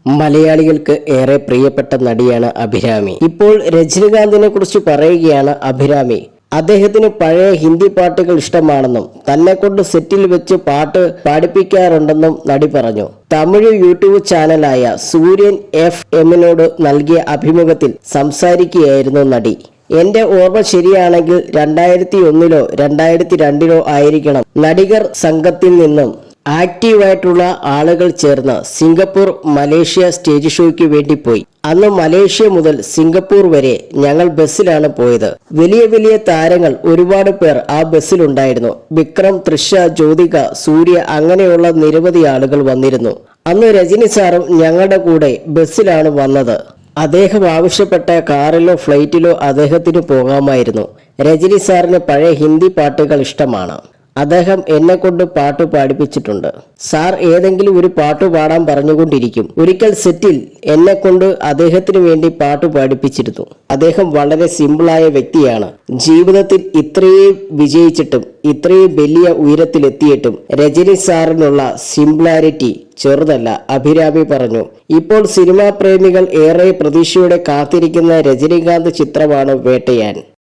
മലയാളികൾക്ക് ഏറെ പ്രിയപ്പെട്ട നടിയാണ് അഭിരാമി. ഇപ്പോൾ രജനികാന്തിനെ കുറിച്ച് പറയുകയാണ് അഭിരാമി. അദ്ദേഹത്തിന് പഴയ ഹിന്ദി പാട്ടുകൾ ഇഷ്ടമാണെന്നും തന്നെ കൊണ്ട് സെറ്റിൽ വെച്ച് പാട്ട് പാടിപ്പിക്കാറുണ്ടെന്നും നടി പറഞ്ഞു. തമിഴ് യൂട്യൂബ് ചാനലായ സൂര്യൻ FM നൽകിയ അഭിമുഖത്തിൽ സംസാരിക്കുകയായിരുന്നു നടി. എന്റെ ഓർമ്മ ശരിയാണെങ്കിൽ 2001 2002 ആയിരിക്കണം. നടികർ സംഘത്തിൽ നിന്നും ആക്റ്റീവായിട്ടുള്ള ആളുകൾ ചേർന്ന് സിംഗപ്പൂർ മലേഷ്യ സ്റ്റേജ് ഷോയ്ക്ക് വേണ്ടി പോയി. അന്ന് മലേഷ്യ മുതൽ സിംഗപ്പൂർ വരെ ഞങ്ങൾ ബസ്സിലാണ് പോയത്. വലിയ വലിയ താരങ്ങൾ ഒരുപാട് പേർ ആ ബസ്സിലുണ്ടായിരുന്നു. വിക്രം, തൃഷ, ജ്യോതിക, സൂര്യ അങ്ങനെയുള്ള നിരവധി ആളുകൾ വന്നിരുന്നു. അന്ന് രജനി സാറും ഞങ്ങളുടെ കൂടെ ബസ്സിലാണ് വന്നത്. അദ്ദേഹം ആവശ്യപ്പെട്ട കാറിലോ ഫ്ലൈറ്റിലോ അദ്ദേഹത്തിന് പോകാമായിരുന്നു. രജനി സാറിന് പഴയ ഹിന്ദി പാട്ടുകൾ ഇഷ്ടമാണ്. അദ്ദേഹം എന്നെ കൊണ്ട് പാട്ട് പാടിപ്പിച്ചിട്ടുണ്ട്. സാർ ഏതെങ്കിലും ഒരു പാട്ട് പാടാൻ പറഞ്ഞുകൊണ്ടിരിക്കും. ഒരിക്കൽ സെറ്റിൽ എന്നെ കൊണ്ട് അദ്ദേഹത്തിന് വേണ്ടി പാട്ട് പാടിപ്പിച്ചിരുന്നു. അദ്ദേഹം വളരെ സിമ്പിളായ വ്യക്തിയാണ്. ജീവിതത്തിൽ ഇത്രയും വിജയിച്ചിട്ടും ഇത്രയും വലിയ ഉയരത്തിലെത്തിയിട്ടും രജനി സാറിനുള്ള സിംപ്ലാരിറ്റി ചെറുതല്ല, അഭിരാമി പറഞ്ഞു. ഇപ്പോൾ സിനിമാ പ്രേമികൾ ഏറെ പ്രതീക്ഷയോടെ കാത്തിരിക്കുന്ന രജനികാന്ത് ചിത്രമാണ് വേട്ടയാൻ.